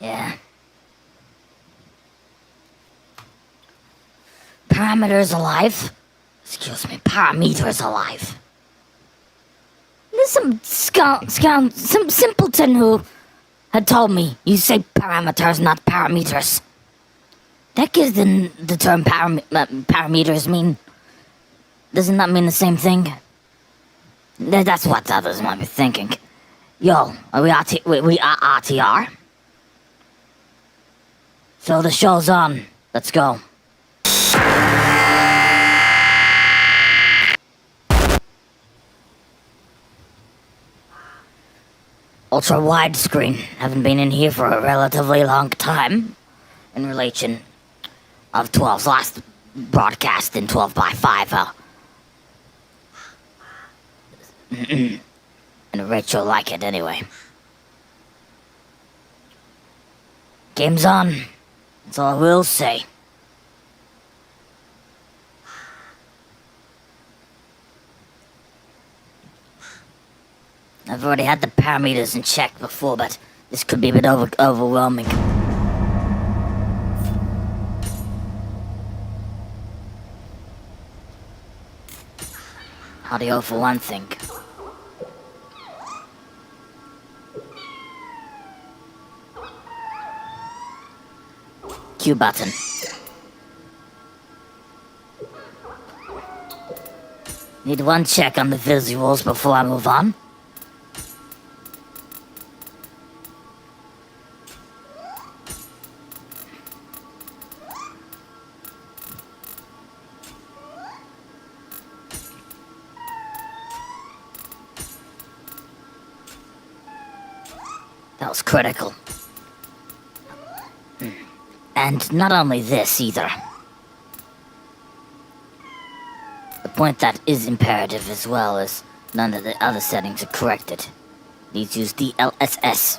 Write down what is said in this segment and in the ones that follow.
Yeah. Parameters alive? Excuse me, parameters alive. There's some simpleton who had told me you say parameters, not parameters. That gives the term parameters mean... Doesn't that mean the same thing? That's what others might be thinking. Yo, we are RTR. So the show's on. Let's go. Ultra widescreen. Haven't been in here for a relatively long time. In relation of 12's last broadcast in 12x5. And Rachel like it anyway. Game's on. That's all I will say. I've already had the parameters in check before, but this could be a bit overwhelming. Audio for one thing. Q button. Need one check on the visuals before I move on. That was critical. And not only this either. The point that is imperative as well is none of the other settings are corrected. These use DLSS.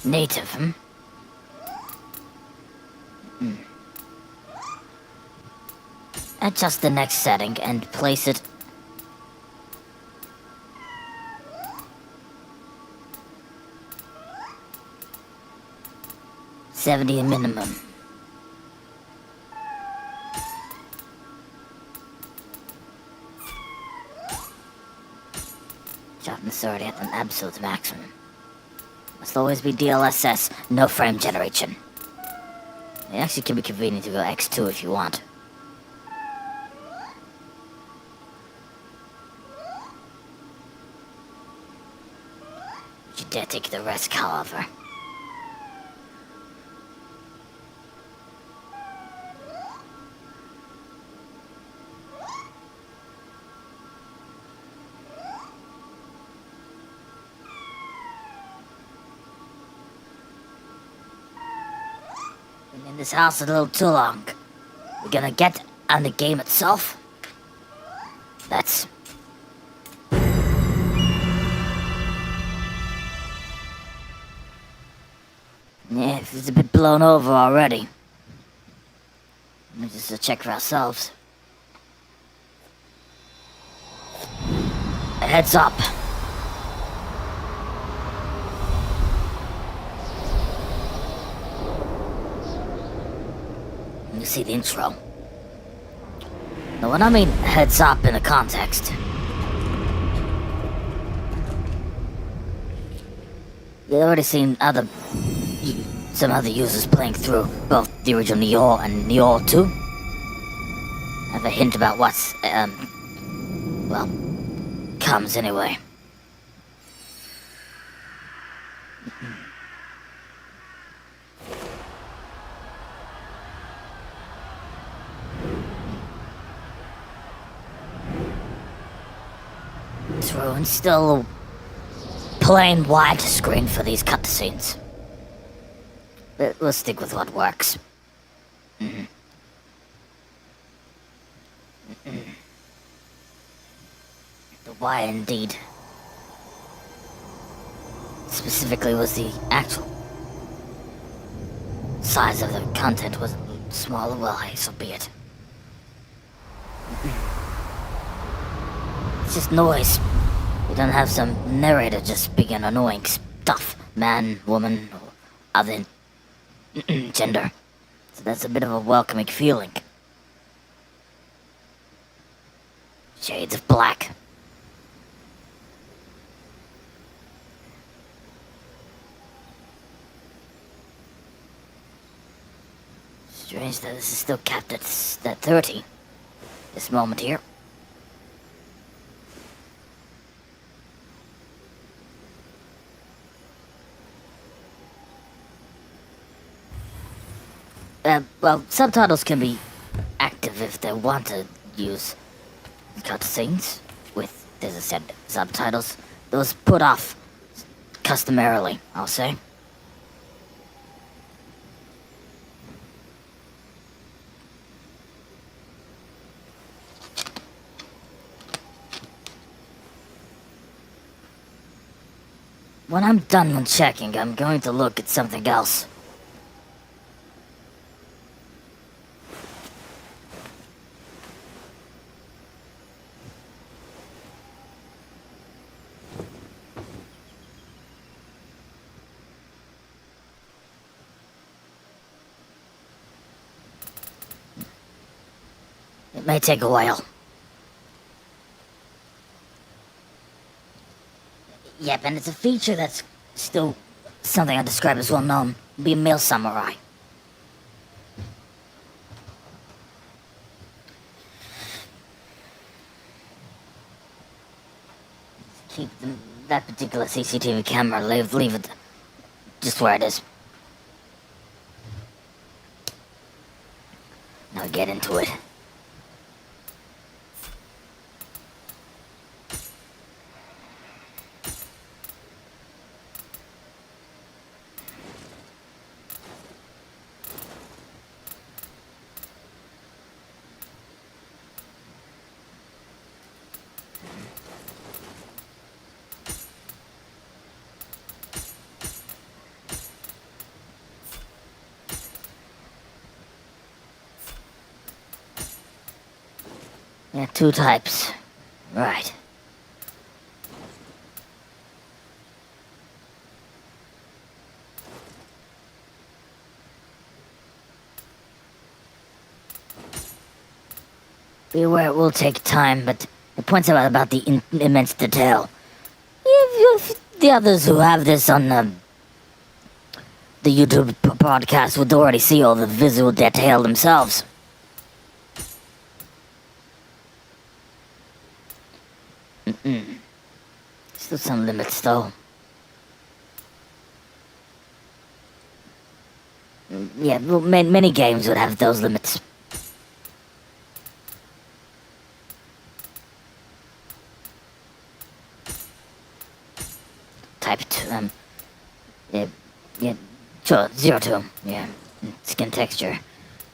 Native, Adjust the next setting and place it. $70 minimum. Sharpness already at an absolute maximum. Must always be DLSS, no frame generation. It actually can be convenient to go X2 if you want. You dare take the risk, however. Been in this house a little too long. We're gonna get on the game itself. That's... Yeah, it's a bit blown over already. Let me just check for ourselves. A heads up. You see the intro. Now when I mean heads up in a context, you've already seen other some other users playing through both the original Nioh and Nioh 2 have a hint about what's, well, comes anyway. True, and still plain widescreen for these cutscenes. We'll stick with what works. Why indeed? Specifically was the actual size of the content was smaller, well, hey, so be it. It's just noise. You don't have some narrator just speaking annoying stuff. Man, woman, or other gender. So that's a bit of a welcoming feeling. Shades of black. Strange that this is still capped at 30. This moment here. Well, subtitles can be active if they want to use cutscenes with, as I said, subtitles. Those put off customarily, I'll say. When I'm done with checking, I'm going to look at something else. It may take a while. Yep, and it's a feature that's still something I describe as well known. Be a male samurai. Keep that particular CCTV camera, leave it just where it is. Now get into it. Yeah, 2 types. Right. Be aware it will take time, but it points out about the immense detail. If the others who have this on the YouTube podcast would already see all the visual detail themselves. Still some limits, though. Yeah, well, many games would have those limits. Type 2, yeah, sure, 0 to, yeah, skin texture,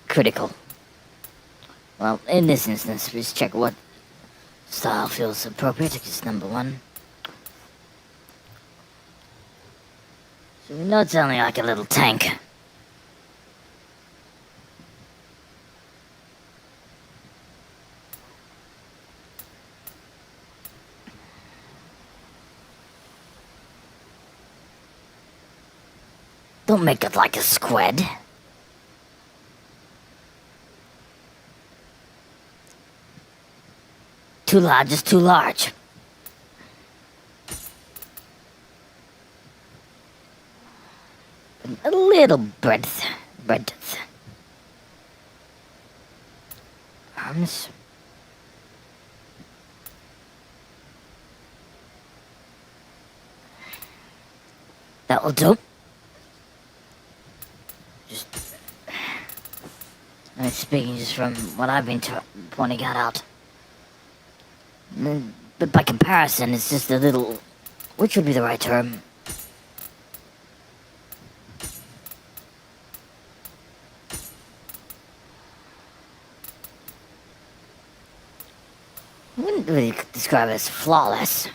critical. Well, in this instance, just check what style feels appropriate, because number 1. So we know it's only like a little tank. Don't make it like a squid. Too large is too large. A little breadth. Arms. That'll do. Just... I'm speaking just from what I've been pointing out. But by comparison, it's just a little... Which would be the right term? I wouldn't really describe it as flawless.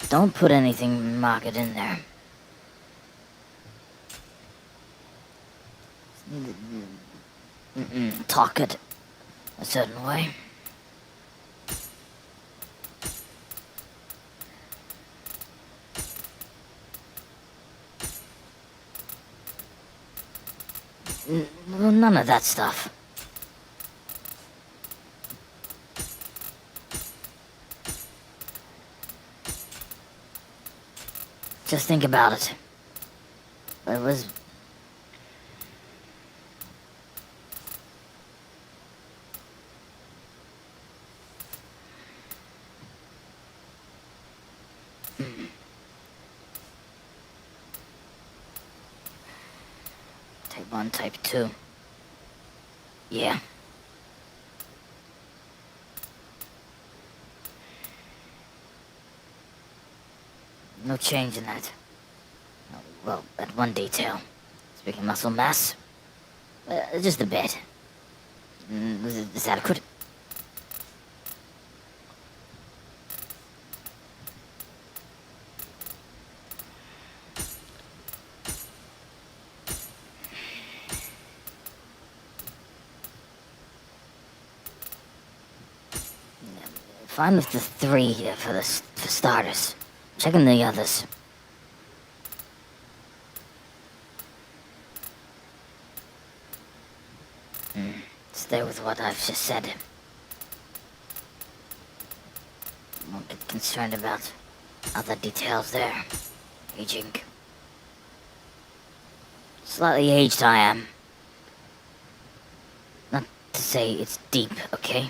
Don't put anything marked in there. Talk it a certain way. None of that stuff. Just think about it. It was... Type 1, Type 2. Yeah. No change in that. Well, that one detail. Speaking muscle mass. Just a bit. Is adequate. Fine with the 3 for starters. Checking the others. Stay with what I've just said. Won't get concerned about other details there. Aging. Slightly aged I am. Not to say it's deep, okay?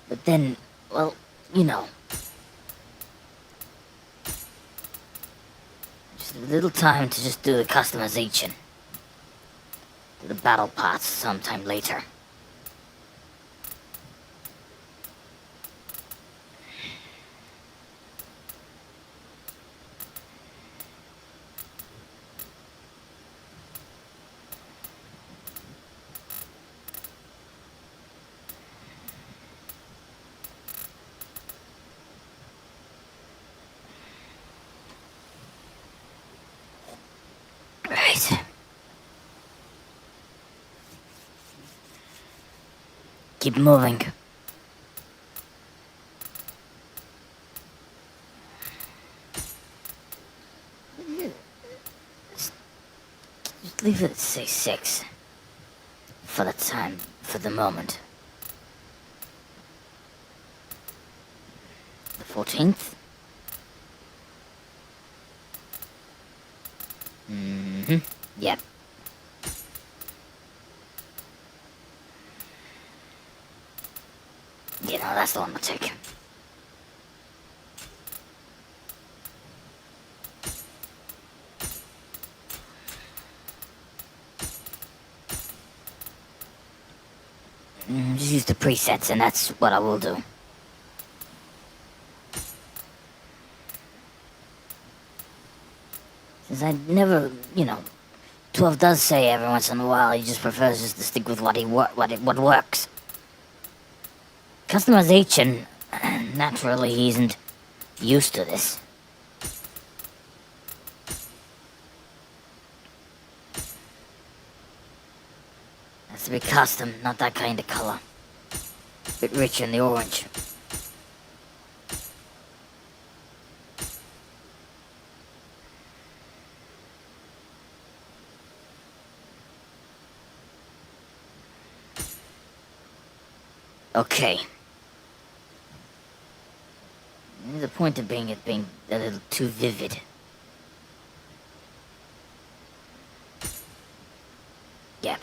But then, well, you know. Just a little time to just do the customization. Do the battle parts sometime later. Right. Keep moving. Just leave it at say 6. For the time, for the moment. The 14th? Yep. You know, that's the one I'll take. Just use the presets, and that's what I will do. Since I never, you know, 12 does say every once in a while he just prefers just to stick with what works. Customization, naturally, he isn't used to this. Has to be custom, not that kind of color. A bit richer in the orange. Okay. The point of being it being a little too vivid. Yep.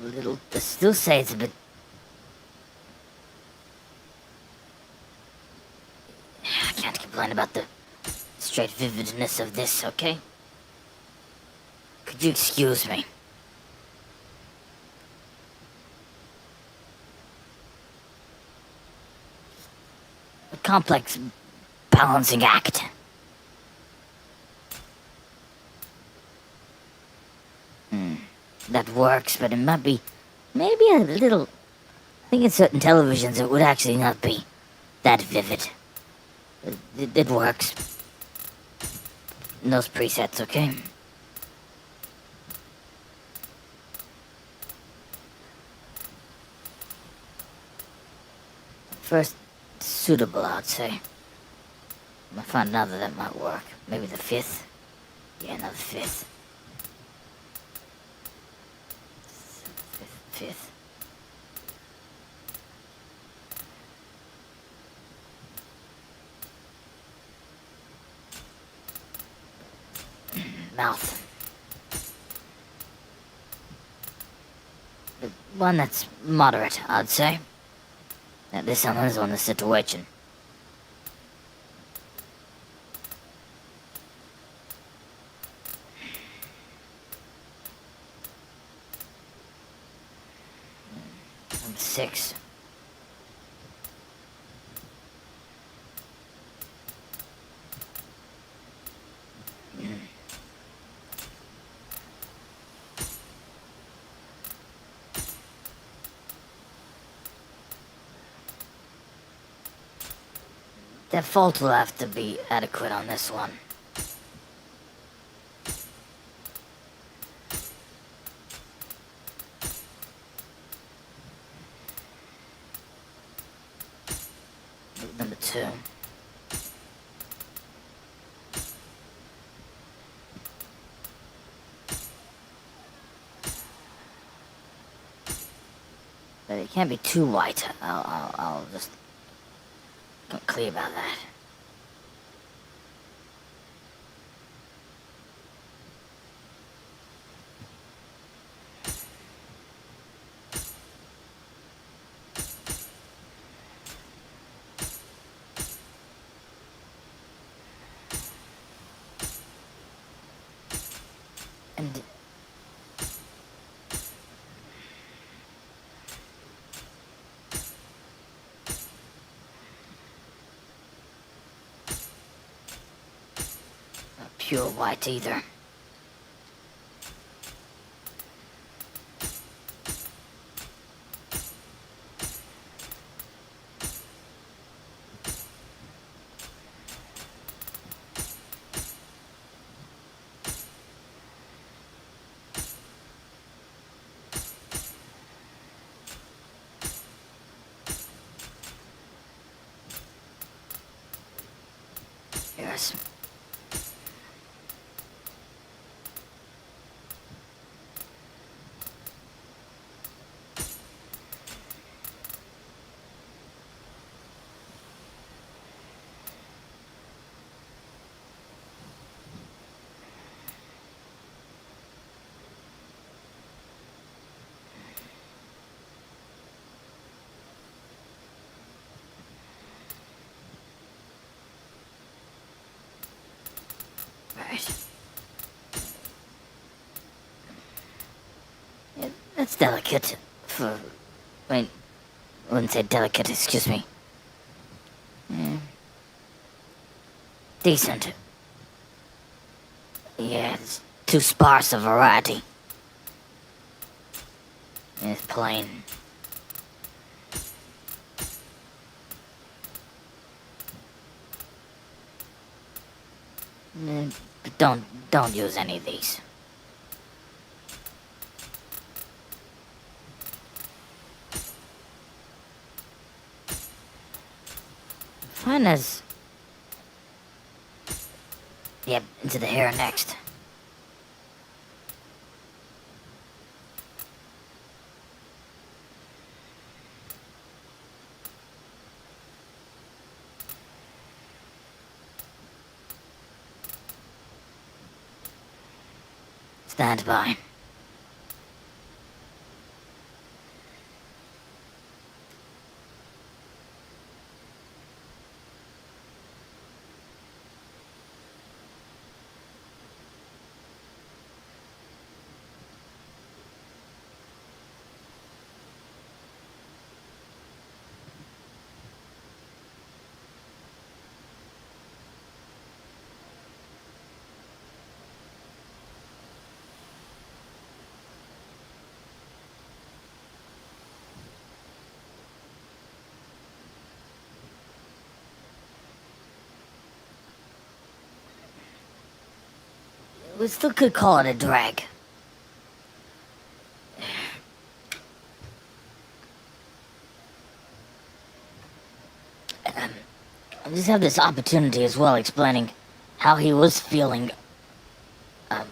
A little... I still say it's a bit... I can't complain about the straight vividness of this, okay? Could you excuse me? A complex balancing act. That works, but it might be maybe a little... I think in certain televisions it would actually not be that vivid. It works. In those presets, okay? First, suitable, I'd say. I find another that might work. Maybe the fifth? Yeah, another fifth. Fifth. Mouth. One that's moderate, I'd say. This one is on the situation. I'm 6. Default will have to be adequate on this one. Number 2. But it can't be too white. I'll just get clear about that. And not pure white either. Yes. Right. Yeah, that's delicate for... I wouldn't say delicate, excuse me. Yeah. Decent. Yeah, it's too sparse a variety. It's plain. But don't use any of these. Fine as Yep, into the hair next. Stand by. We still could call it a drag. I just have this opportunity as well explaining how he was feeling,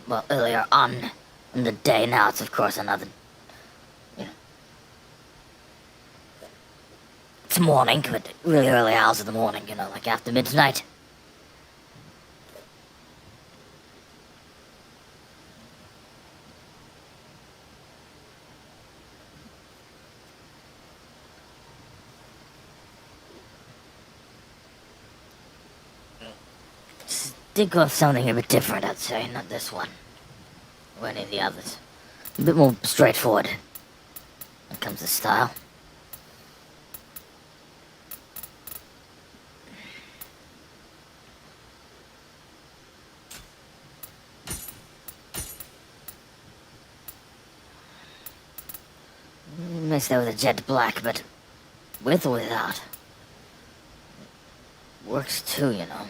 well, earlier on in the day. Now it's, of course, another, you know, it's morning, but really early hours of the morning, you know, like after midnight. Think of something a bit different, I'd say, not this one. Or any of the others. A bit more straightforward when it comes to style. You may stay with a jet black, but with or without. Works too, you know.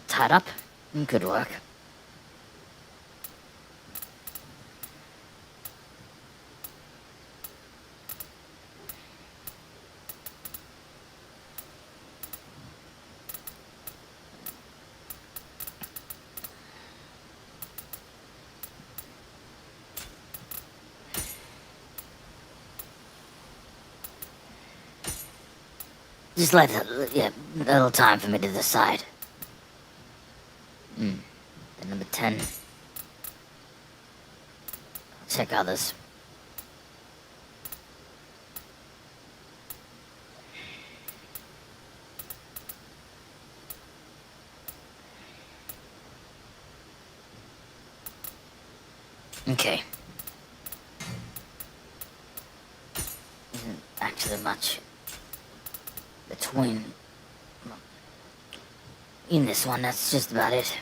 Tied up? Could work. Just let a little time for me to decide. The number 10. I'll check others. Okay. Isn't actually much between. In this one, that's just about it.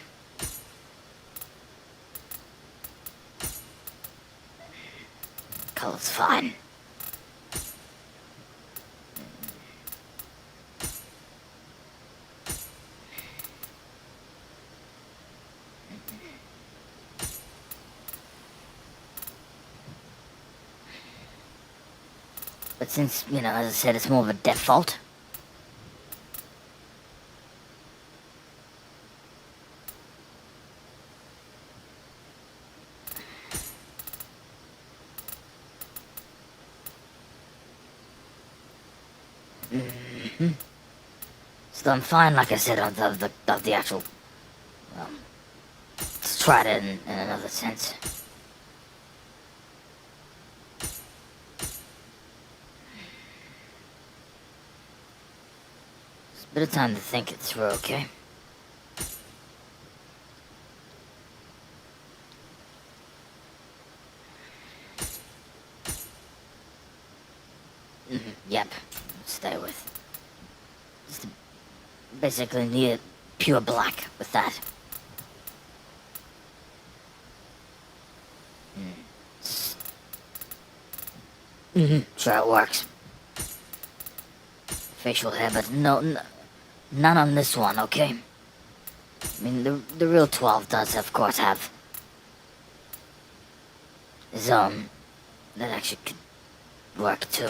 Color's fine. But since, you know, as I said, it's more of a default. So I'm fine, like I said, of the actual. Let's try it in another sense. Just a bit of time to think it through, okay? Yep. Stay with. Just basically need pure black with that. Sure it works. Facial hair, but none on this one, okay? I mean, the real 12 does, of course, have his own that actually could work too.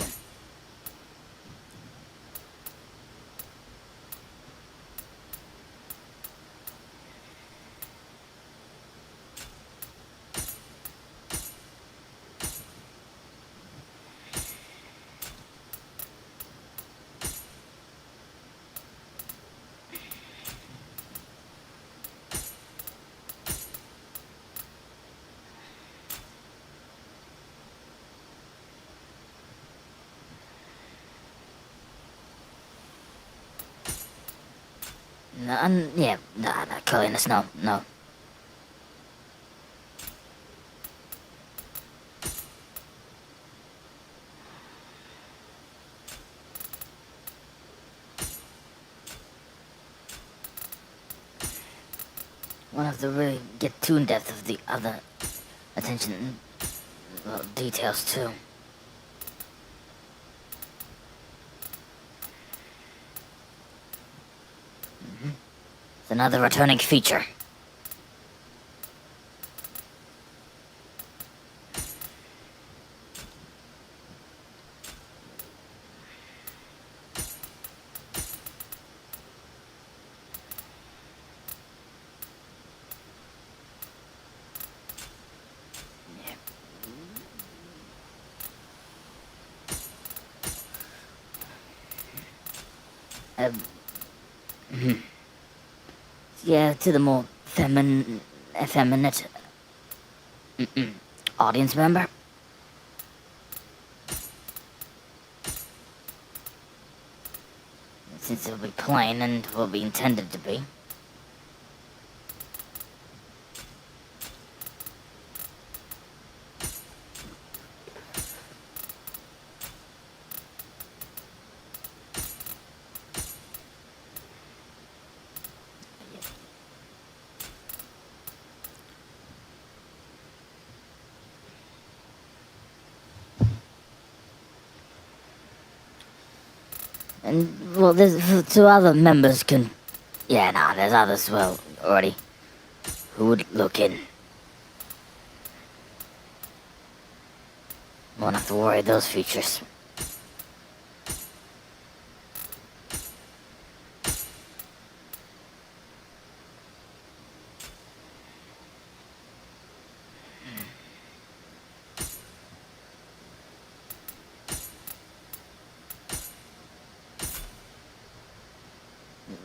Yeah, clearness, no. Won't have to really get too in depth of the other attention, well, details too. It's another returning feature. Yeah, to the more effeminate audience member. Since it'll be plain and will be intended to be. And, well, there's two other members can... Yeah, there's others, well, already, who would look in. Won't have to worry those features.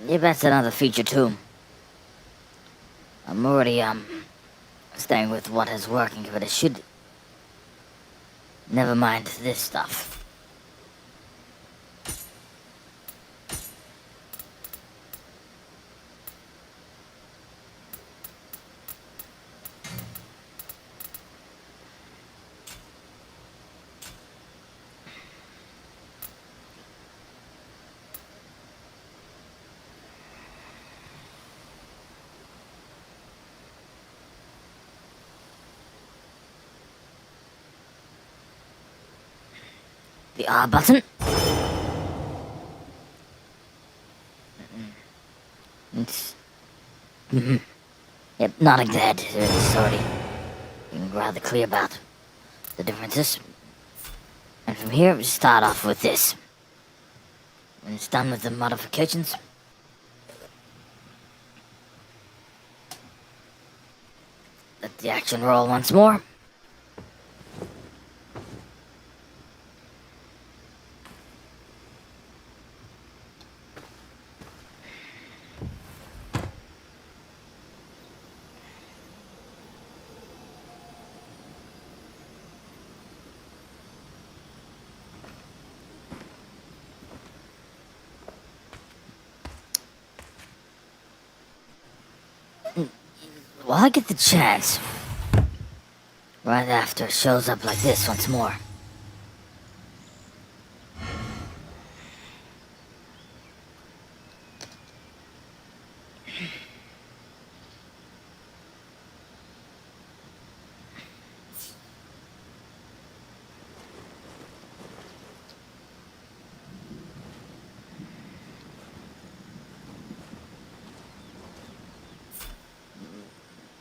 Yeah, that's another feature too. I'm already, staying with what is working, but it should... Never mind this stuff. The R button. It's... Yep, nodding the head. It's already being rather clear about the differences. And from here, we start off with this. When it's done with the modifications, let the action roll once more. While I get the chance, right after it shows up like this once more.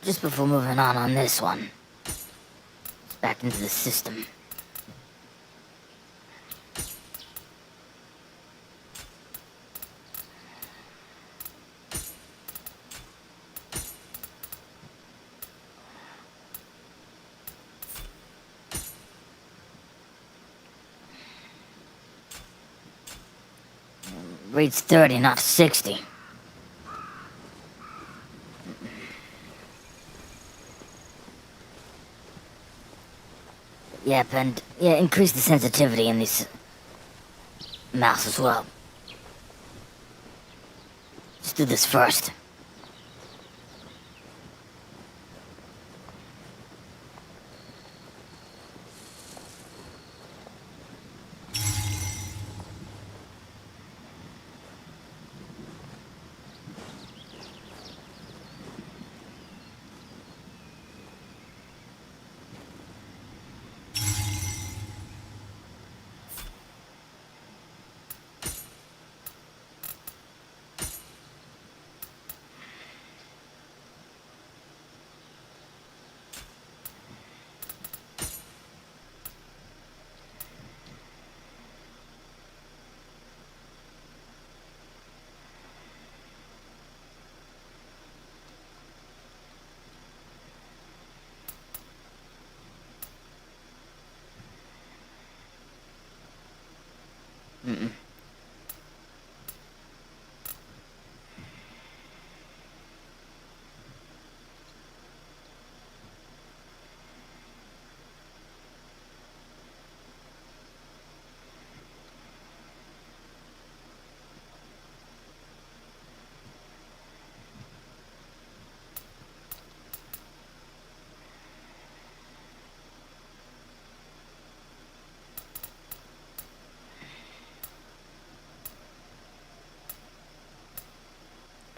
Just before moving on this one, it's back into the system. Reads 30, not 60. Yep, and yeah, increase the sensitivity in these mouse as well. Let's do this first.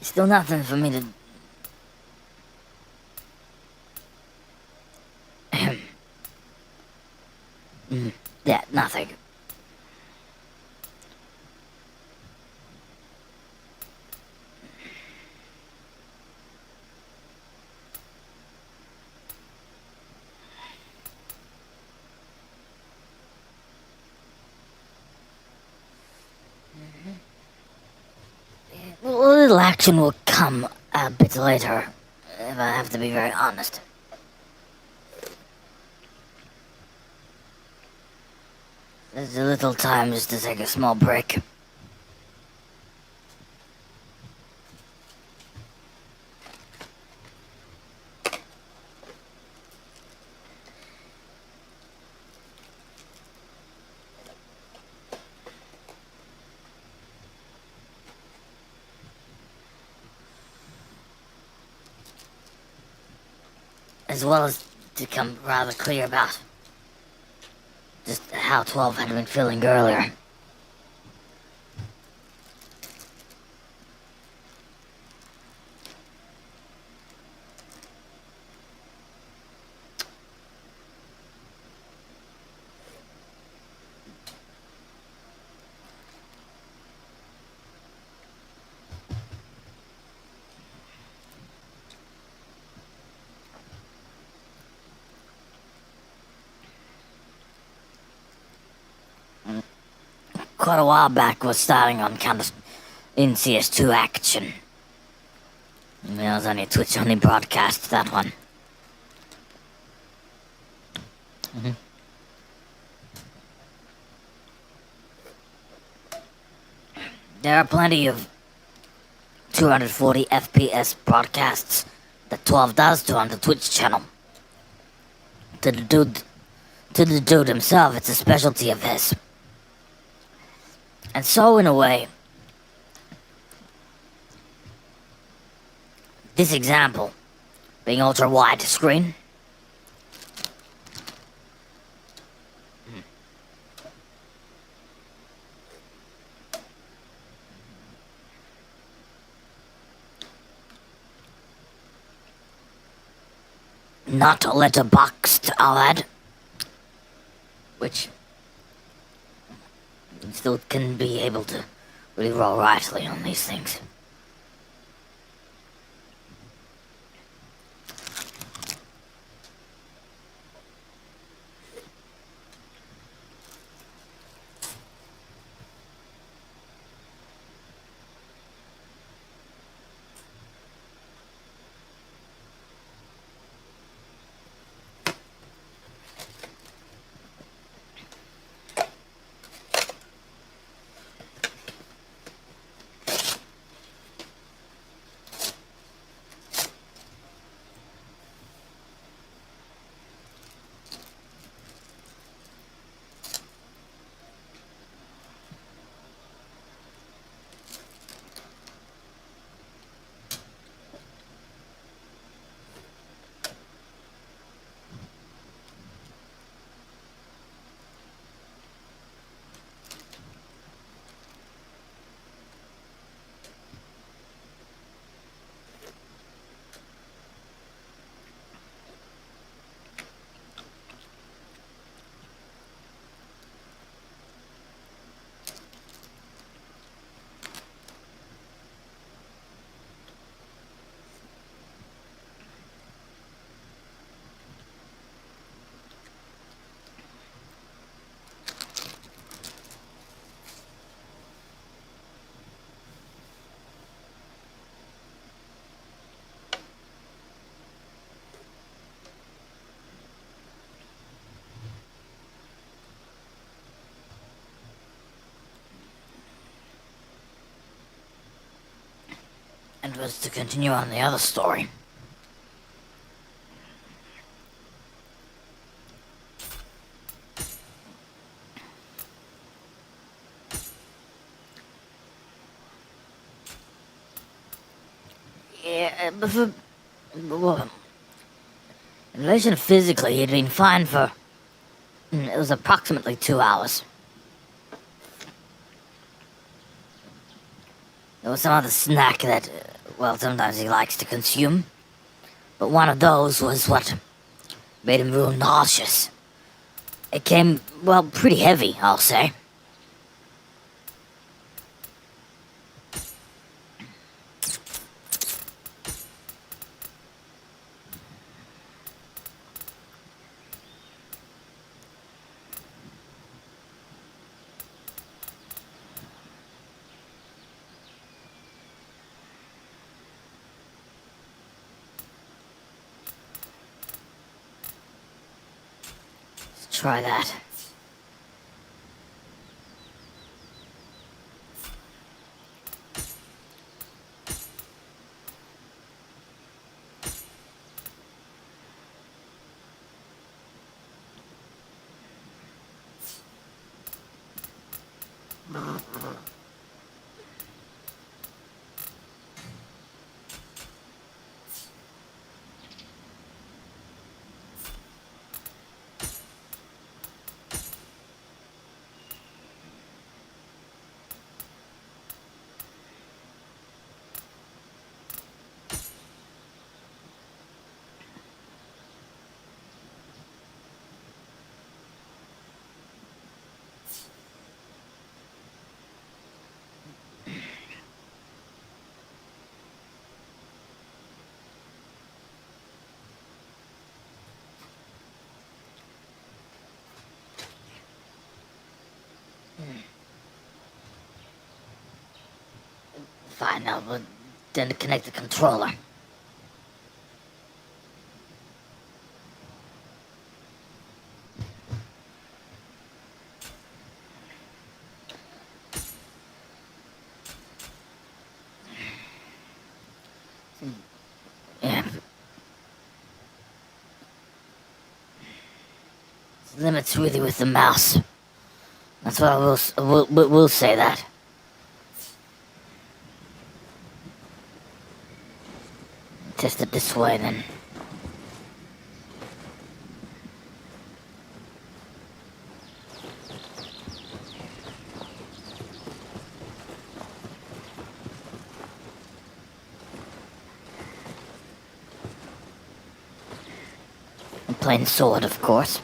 Still nothing for me to... Yeah, nothing. A little action will come a bit later, if I have to be very honest. There's a little time just to take a small break. As well as to become rather clear about just how 12 had been feeling earlier. Quite a while back was starting on kind of in CS2 action. I mean, it was only a Twitch only broadcast, that one. There are plenty of 240 FPS broadcasts that 12 does to on the Twitch channel. To the dude himself, it's a specialty of his. And so, in a way, this example, being ultra-wide screen, not letterboxed, I'll add, which still can be able to really roll rightly on these things. and was to continue on the other story. Yeah, well, in relation to physically, he'd been fine for... It was approximately 2 hours. There was some other snack that, well, sometimes he likes to consume. But one of those was what made him real nauseous. It came, well, pretty heavy, I'll say. Let's try that. Fine, now then to connect the controller. Yeah. There's limits really with the mouse. That's what we'll say that. Test it this way then. A plain sword, of course.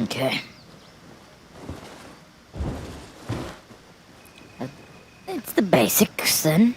Okay. It's the basics, then.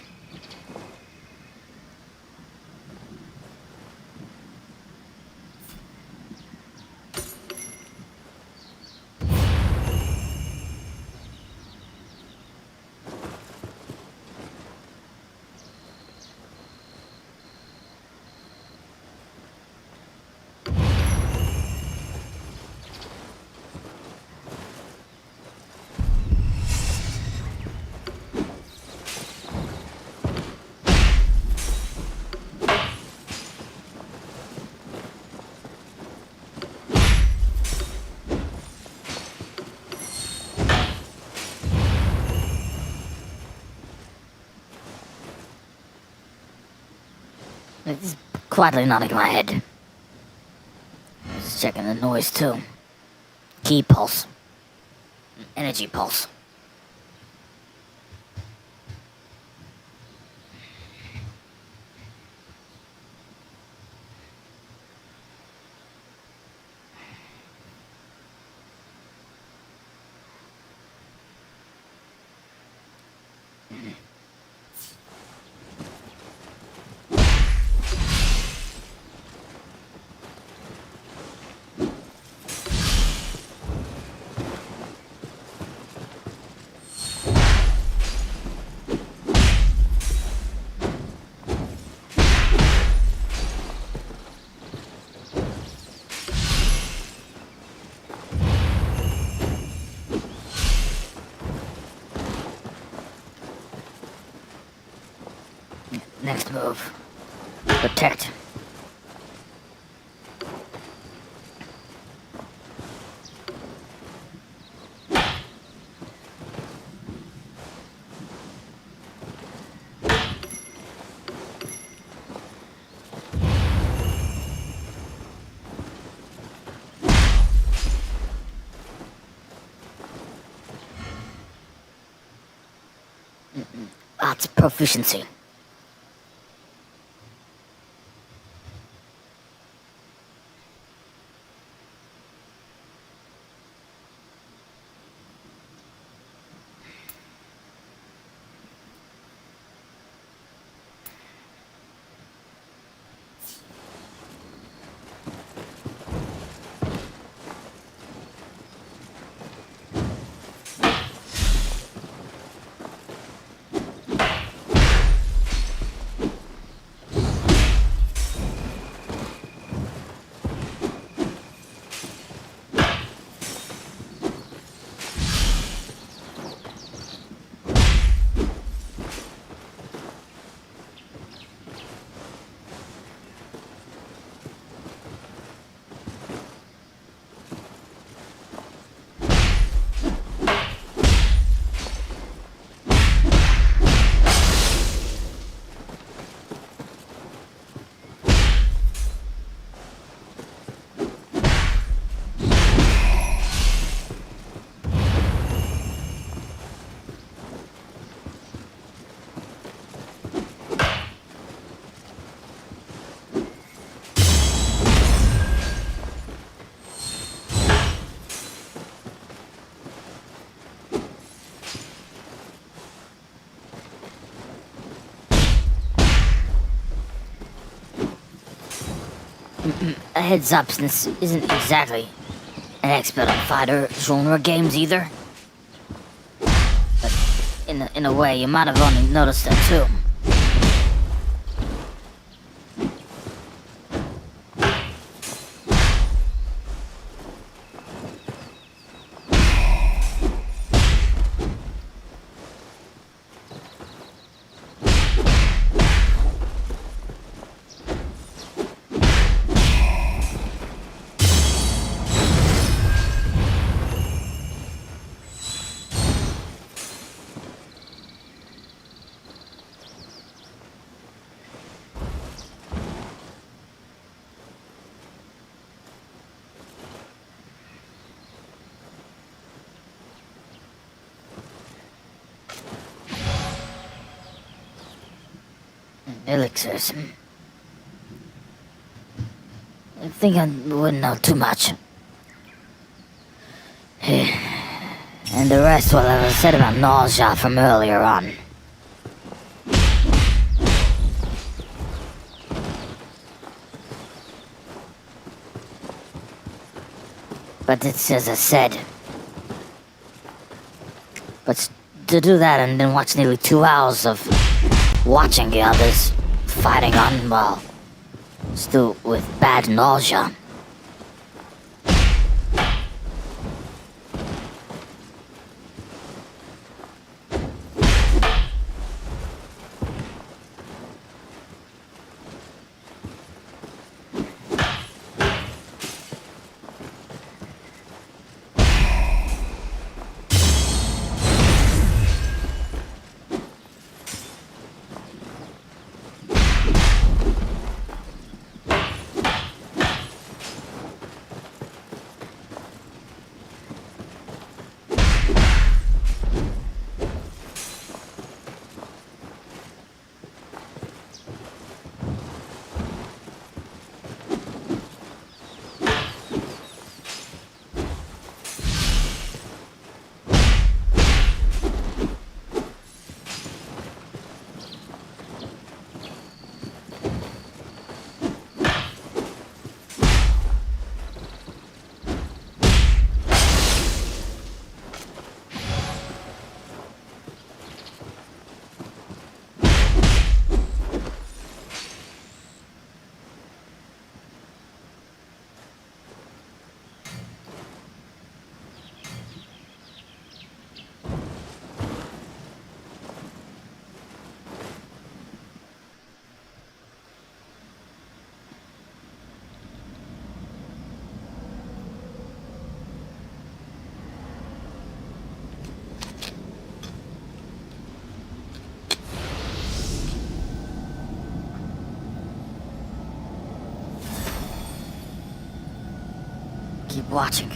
It's quietly nodding my head. Just checking the noise too. Key pulse. Energy pulse. Next move. Protect. That's proficiency. A heads up, since isn't exactly an expert on fighter genre games either. But in a way, you might have only noticed that too. Elixirs. I think I wouldn't know too much. And the rest, well, as I said about nausea from earlier on. But it's as I said. But to do that and then watch nearly 2 hours of watching the others fighting on, well, still with bad nausea. keep watching.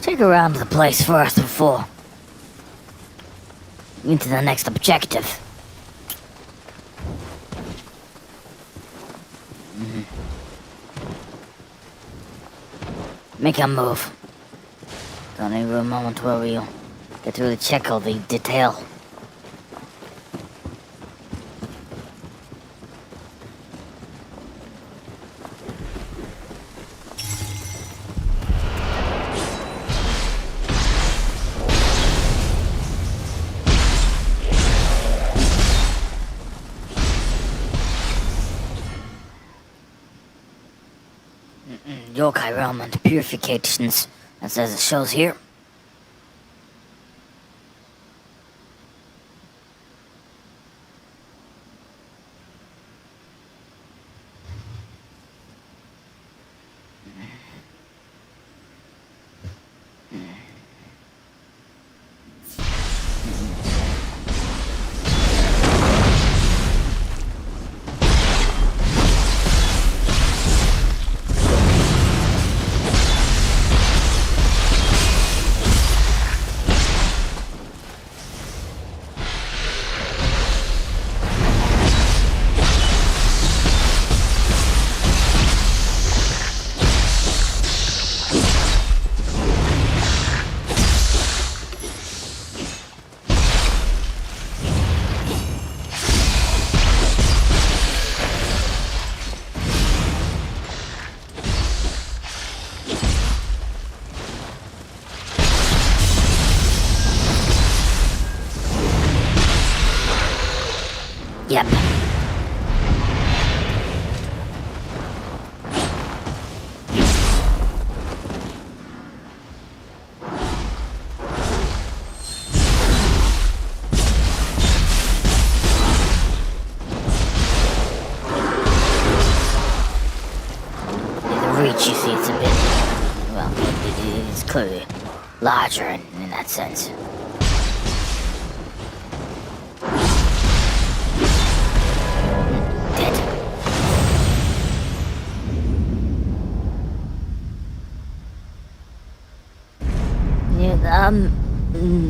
Check around the place first before into the next objective. Make a move. Don't need a moment where we'll get to check all the detail. Yokai realm and purifications, as it shows here. Yep. The reach, you see, it's a bit, well, it's clearly larger in that sense.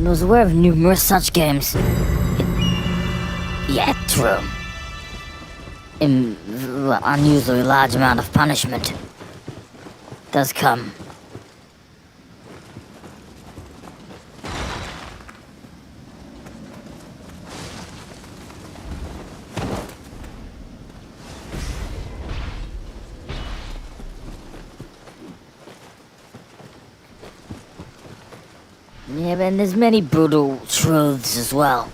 Was aware of numerous such games. Yeah, true. Unusually large amount of punishment does come. Yeah, but there's many brutal truths as well,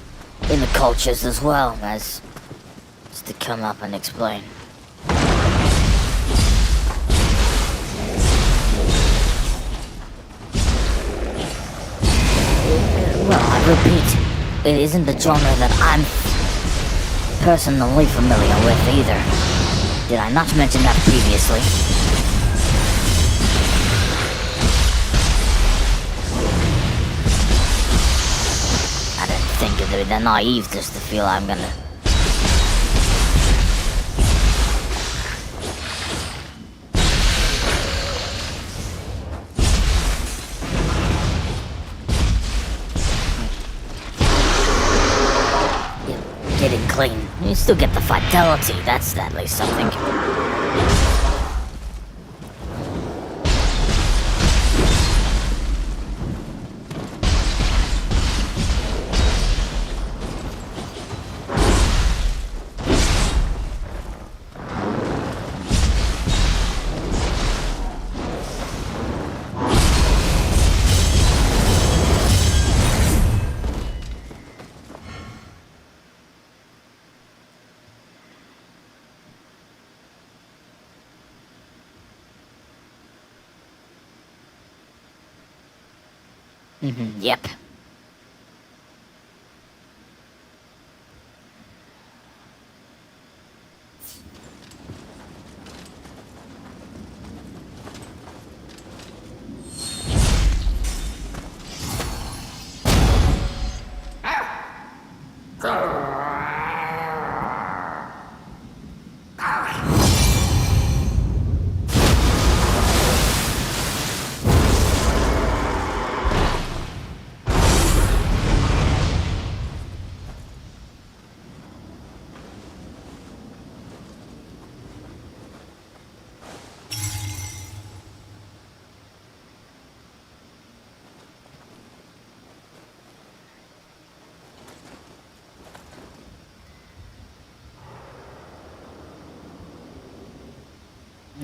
in the cultures as well, as just to come up and explain. Well, I repeat, it isn't the genre that I'm personally familiar with either. Did I not mention that previously? I didn't think they're naive just to feel I'm gonna... Getting clean. You still get the fidelity, that's at least something. Yep.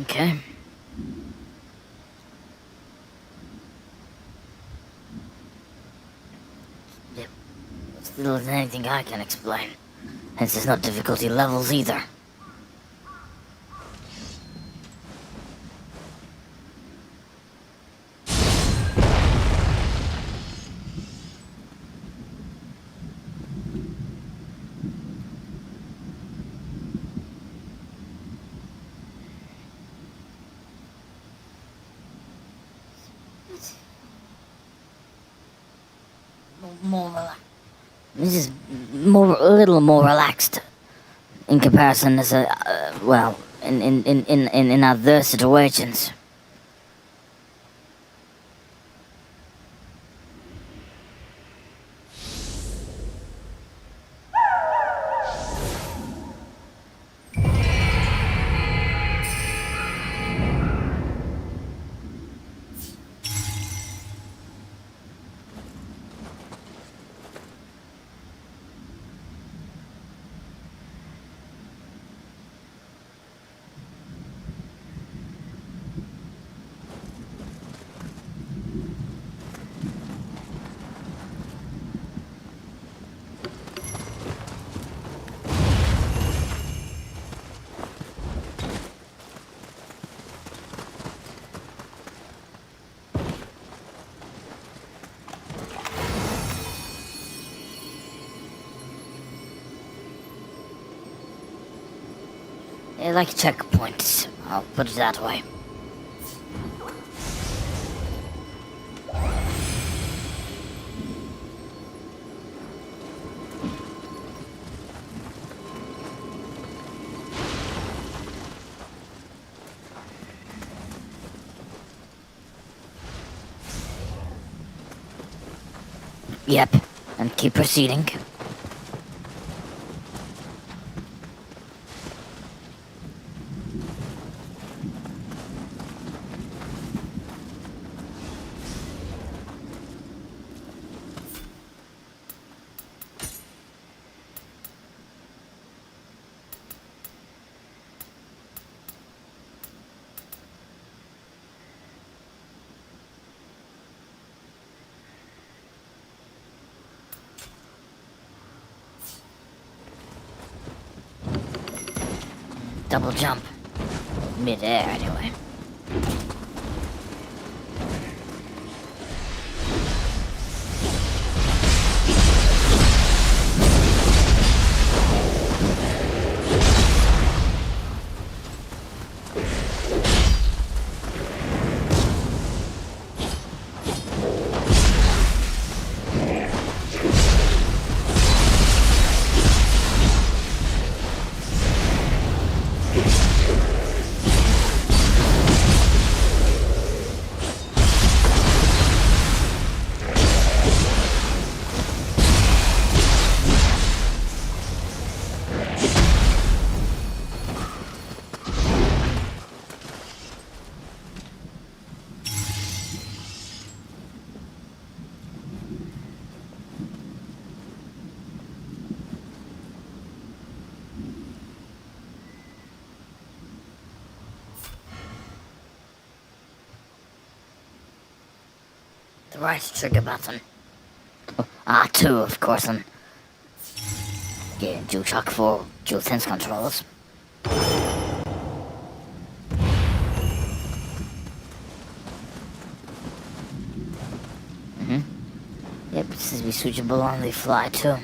Okay. Yep. Still isn't anything I can explain. Hence there's no difficulty levels either. This is a little more relaxed in comparison as in other situations. They like checkpoints, I'll put it that way. Yep, and keep proceeding. double jump. Mid-air, anyway. The right trigger button. R2, of course, and dual shock for dual sense controls. Yep, it says be switchable on the fly too.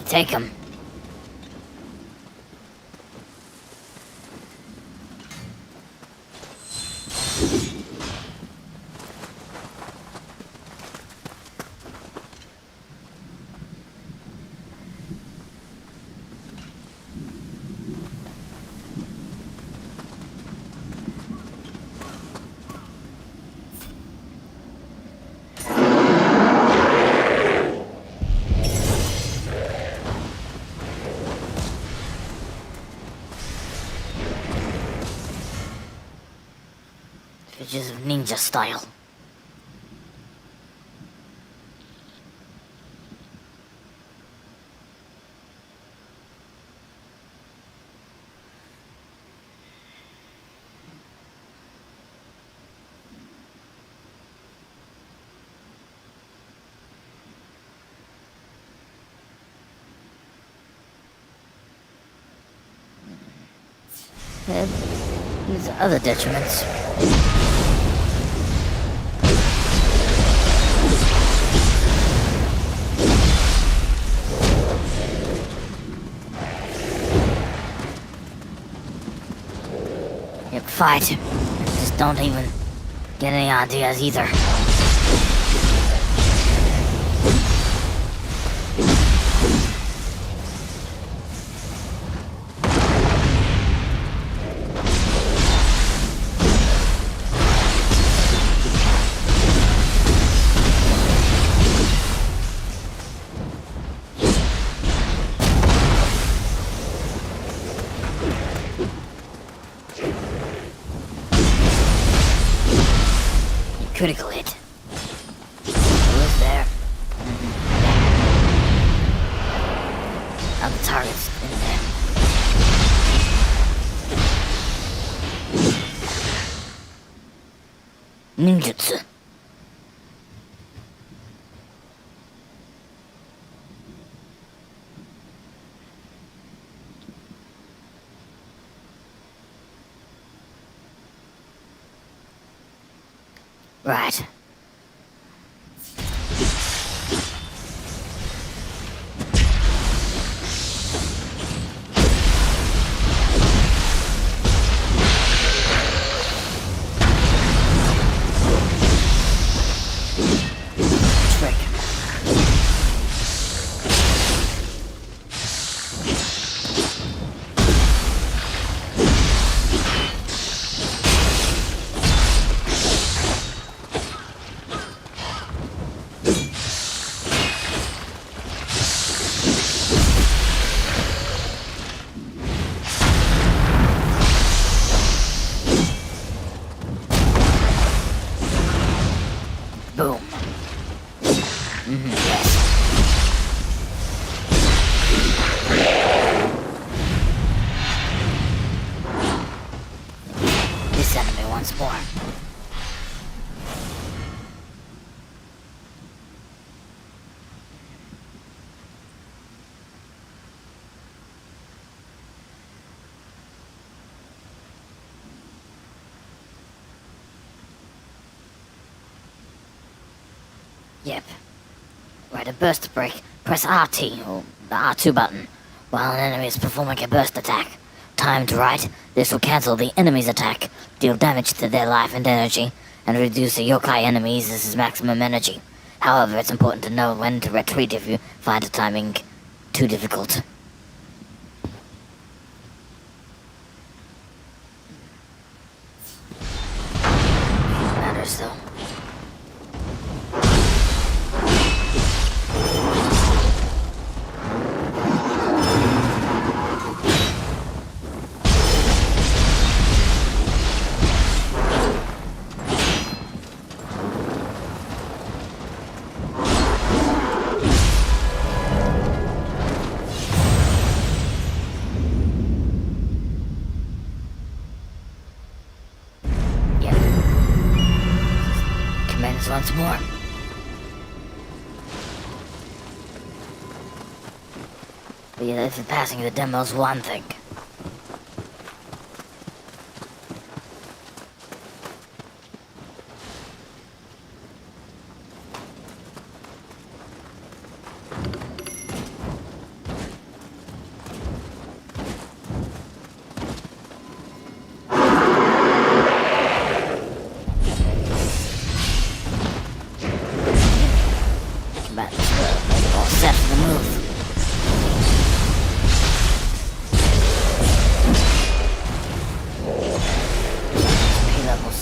Take him. Which is ninja style. These are other detriments. Yep, fight. Just don't even get any ideas either. Critical hit. Who is there? Now the target's in there. Ninjutsu. Right. Yes. This enemy once more. Yep. Right, a burst break. Press RT, or the R2 button, while an enemy is performing a burst attack. Timed right, this will cancel the enemy's attack, deal damage to their life and energy, and reduce a yokai enemy's maximum energy. However, it's important to know when to retreat if you find the timing too difficult. Matters though. Once more. But yeah, if passing the demo's one thing. All set for the move. P levels.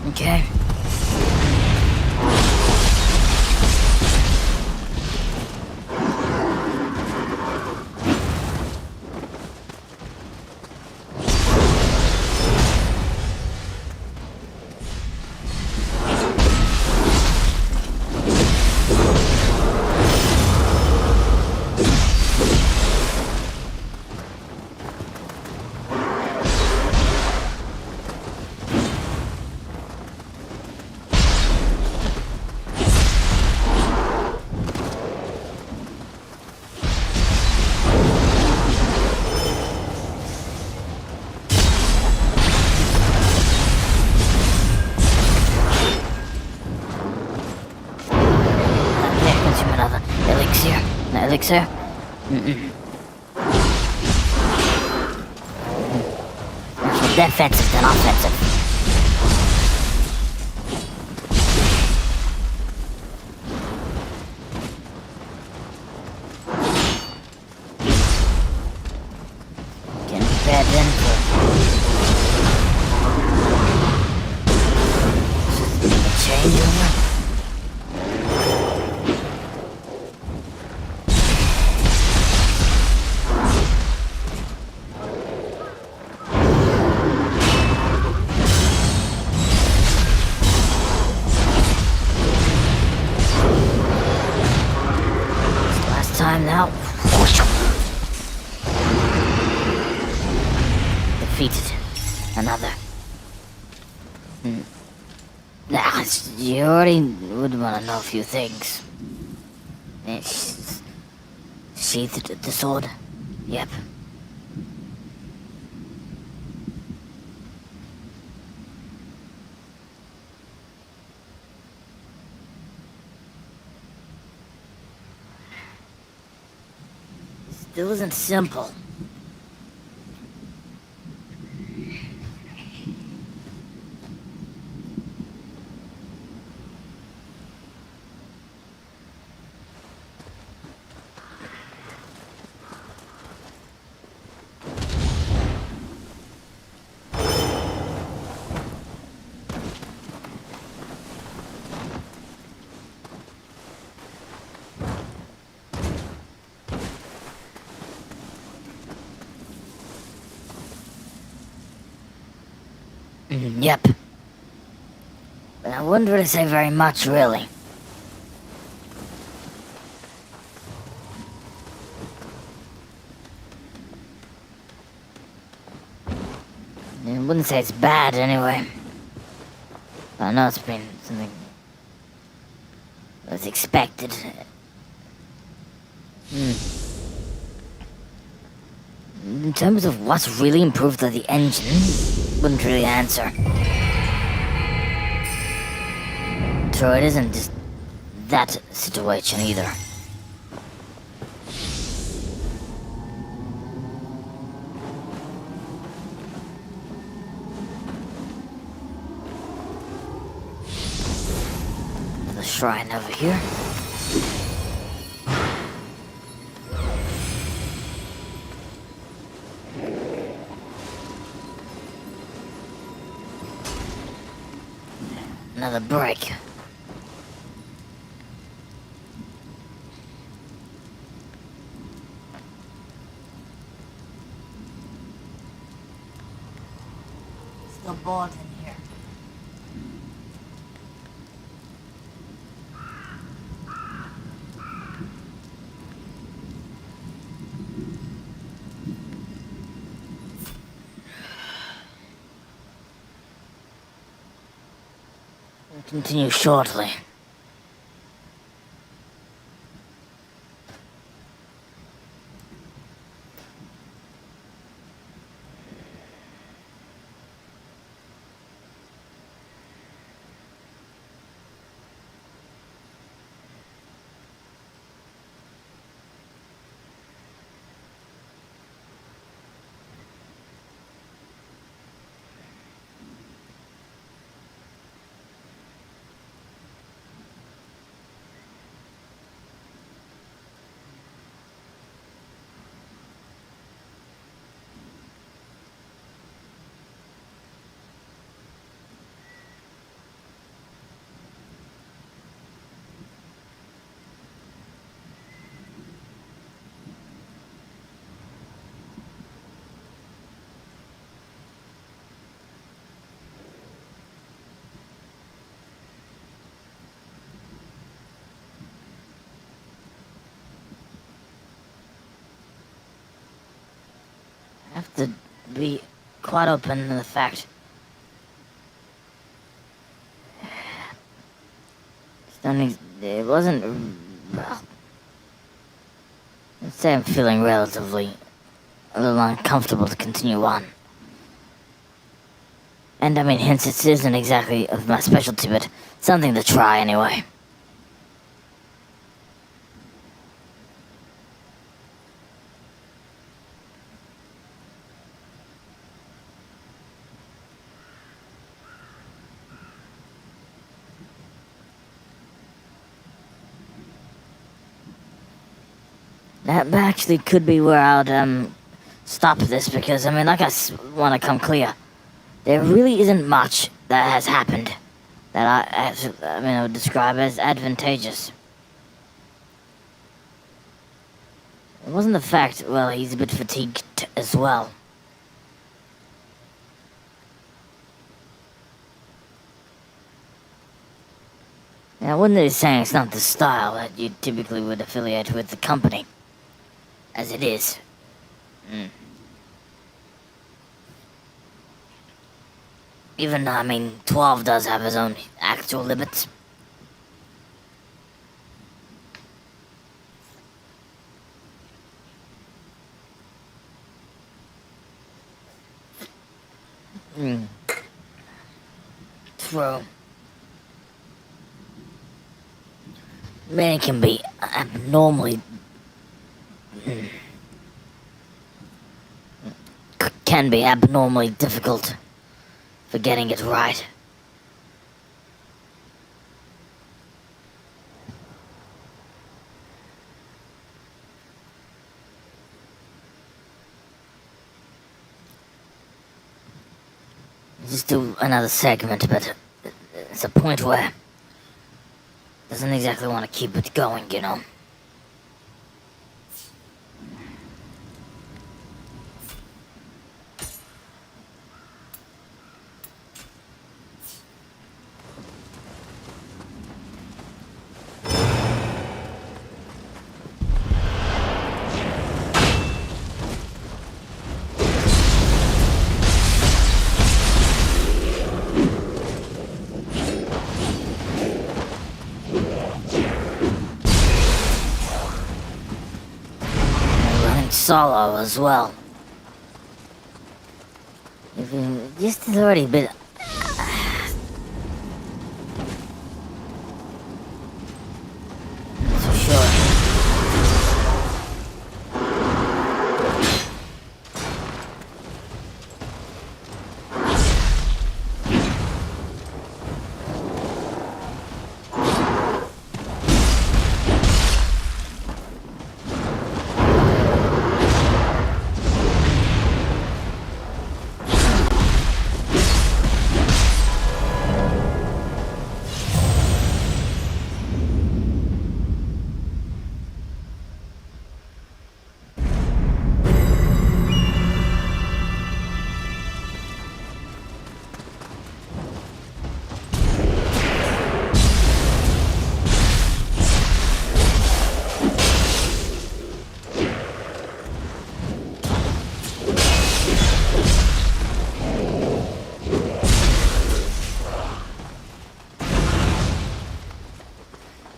Okay. Elixir? More defensive than offensive. Getting bad info. Changeover? time now. Defeated another. Nah, you already would want to know a few things. Sheathed the sword. Yep. Still isn't simple. Yep. But I wouldn't really say very much, really. I wouldn't say it's bad, anyway. I know it's been something that's expected. In terms of what's really improved on the engine, wouldn't really answer. So it isn't just that situation either. Another shrine over here. Another break. Still bored in here. We'll continue shortly. I have to be quite open to the fact. It wasn't. Well, I'd say I'm feeling relatively a little uncomfortable to continue on. And I mean, hence it isn't exactly of my specialty, but something to try anyway. That actually could be where I'd stop this, because I mean, like I want to come clear, there really isn't much that has happened that I would describe as advantageous. It wasn't the fact, well, he's a bit fatigued as well. Now, I wouldn't be saying it's not the style that you typically would affiliate with the company. as it is. Even though, 12 does have his own actual limits. True. It can be abnormally... can be abnormally difficult for getting it right. Just do another segment, but it's a point where doesn't exactly want to keep it going, you know. Solo as well. Just has already been... so sure.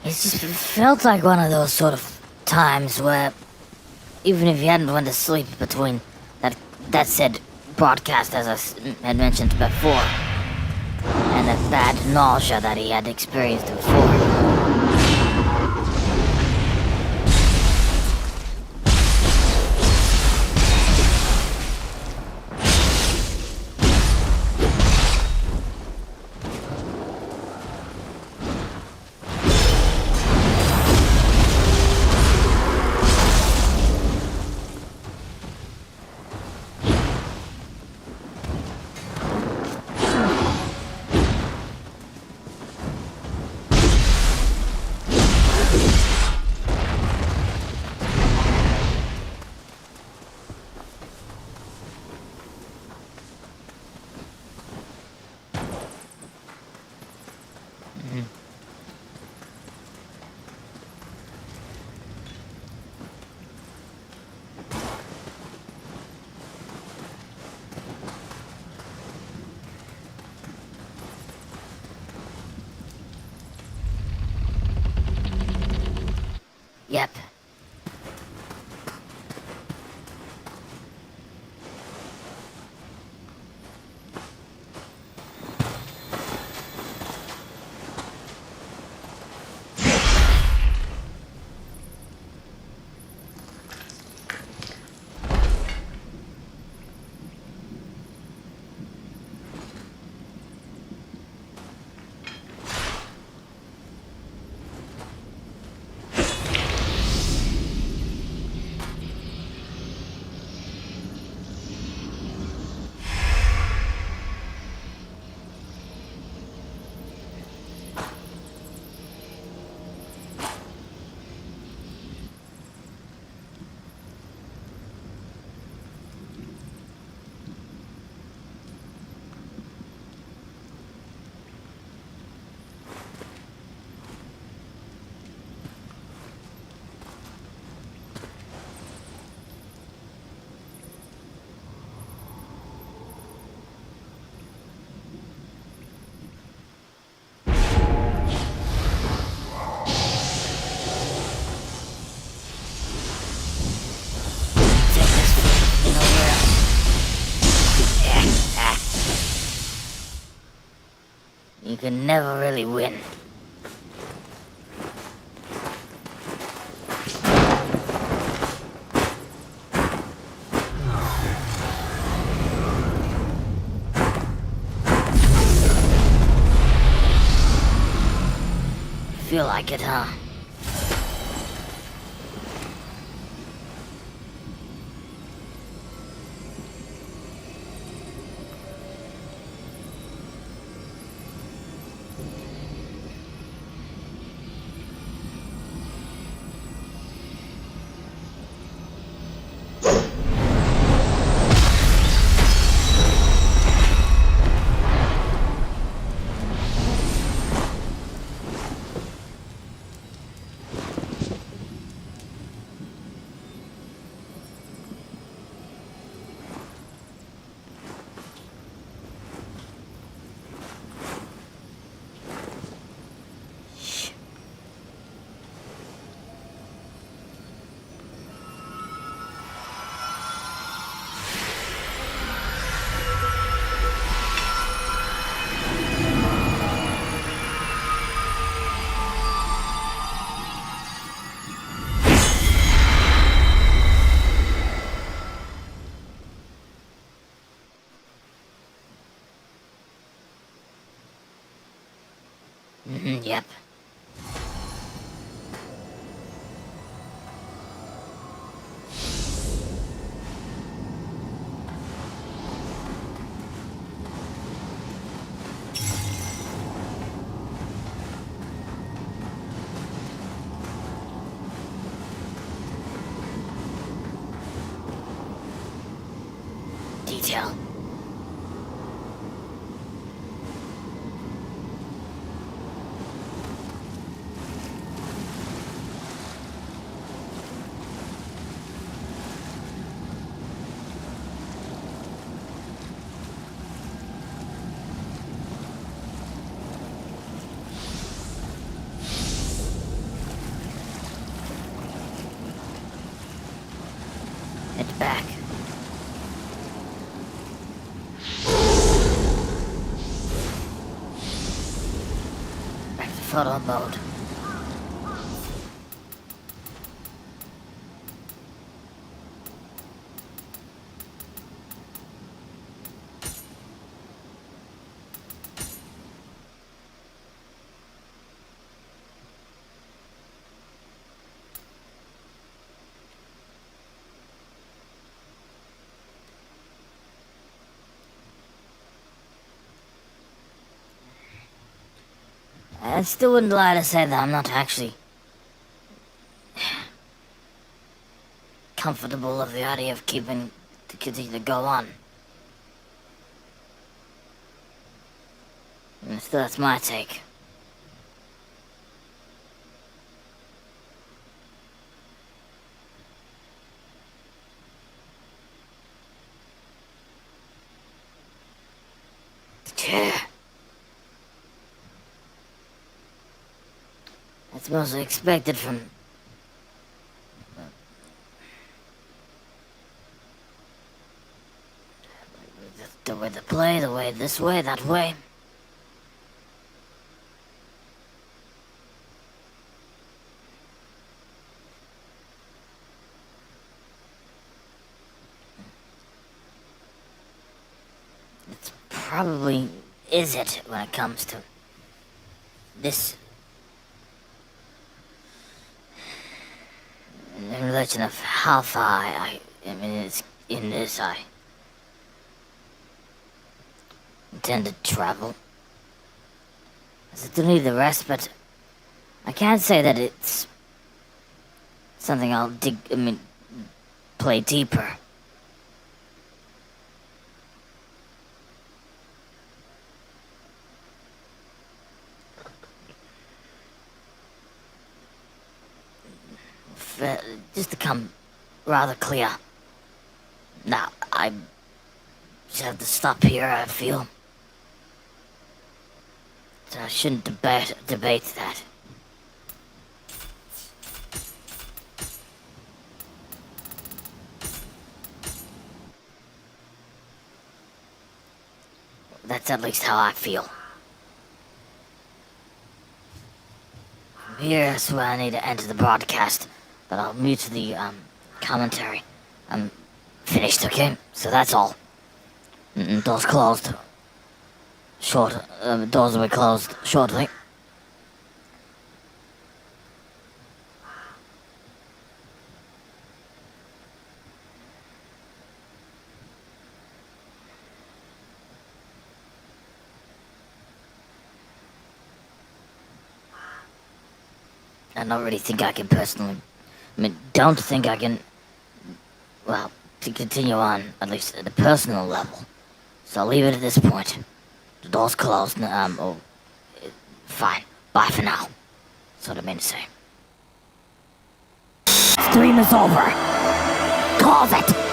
It just felt like one of those sort of times where, even if you hadn't went to sleep between that said broadcast, as I had mentioned before, and that bad nausea that he had experienced before. Yep. can never really win. Feel like it, huh? Yep. Detail. Head back. Back to photo mode. I still wouldn't lie to say that I'm not actually comfortable with the idea of keeping to continue to go on. And still, that's my take. That's mostly expected from the way they play, the way this way, that way. It's probably is it when it comes to this. In relation of how far I mean, it's in this I intend to travel. As to need the rest, but I can't say that it's something I'll play deeper. Just to come rather clear. Now, I just have to stop here, I feel. So I shouldn't debate that. That's at least how I feel. here's where I need to enter the broadcast, but I'll mute the commentary. I'm finished, okay? So that's all. Doors closed. Doors will be closed shortly. I don't really think I can don't think I can, well, to continue on, at least at a personal level. So I'll leave it at this point. The door's closed, fine. Bye for now. That's what I mean to say. Stream is over. Close it!